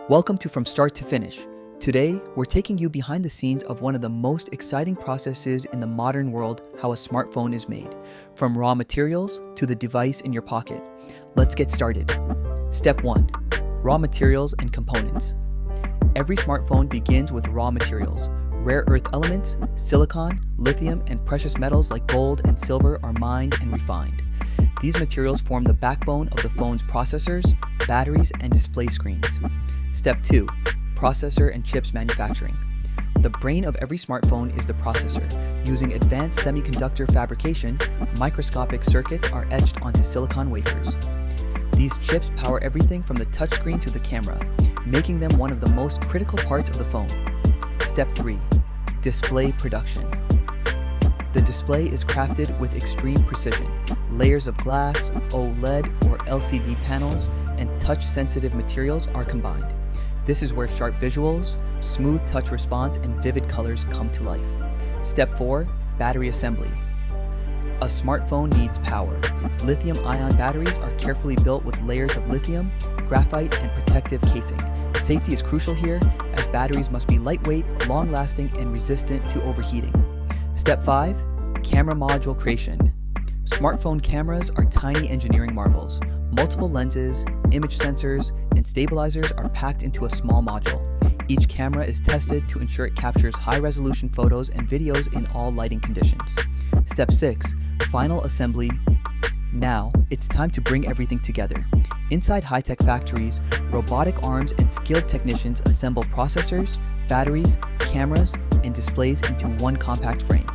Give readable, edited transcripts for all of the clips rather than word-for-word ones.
Welcome to From Start to Finish. Today, we're taking you behind the scenes of one of the most exciting processes in the modern world, how a smartphone is made, from raw materials to the device in your pocket. Let's get started. Step 1. Raw materials and components. Every smartphone begins with raw materials. Rare earth elements, silicon, lithium, and precious metals like gold and silver are mined and refined. These materials form the backbone of the phone's processors, batteries, and display screens. Step 2. Processor and chips manufacturing. The brain of every smartphone is the processor. Using advanced semiconductor fabrication, microscopic circuits are etched onto silicon wafers. These chips power everything from the touchscreen to the camera, making them one of the most critical parts of the phone. Step 3. Display production. The display is crafted with extreme precision. Layers of glass, OLED or LCD panels, and touch-sensitive materials are combined. This is where sharp visuals, smooth touch response, and vivid colors come to life. Step 4. Battery assembly. A smartphone needs power. Lithium-ion batteries are carefully built with layers of lithium, graphite, and protective casing. Safety is crucial here, as batteries must be lightweight, long-lasting, and resistant to overheating. Step 5. Camera module creation. Smartphone cameras are tiny engineering marvels. Multiple lenses, image sensors, and stabilizers are packed into a small module. Each camera is tested to ensure it captures high-resolution photos and videos in all lighting conditions. Step 6. Final assembly. Now, it's time to bring everything together. Inside high-tech factories, robotic arms and skilled technicians assemble processors, batteries, cameras, and displays into one compact frame.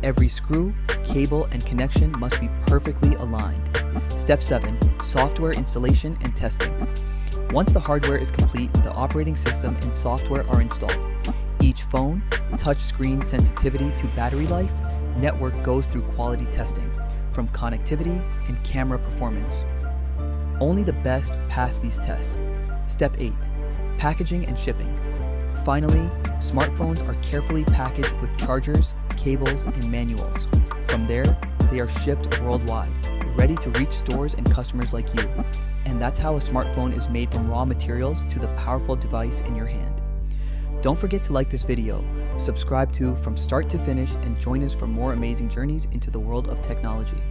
Every screw, cable, and connection must be perfectly aligned. Step 7. Software installation and testing. Once the hardware is complete, the operating system and software are installed. Each phone, touchscreen sensitivity to battery life, network goes through quality testing, from connectivity and camera performance. Only the best pass these tests. Step 8. Packaging and shipping. Finally, smartphones are carefully packaged with chargers, cables, and manuals. From there, they are shipped worldwide, ready to reach stores and customers like you. And that's how a smartphone is made, from raw materials to the powerful device in your hand. Don't forget to like this video, subscribe to From Start to Finish, and join us for more amazing journeys into the world of technology.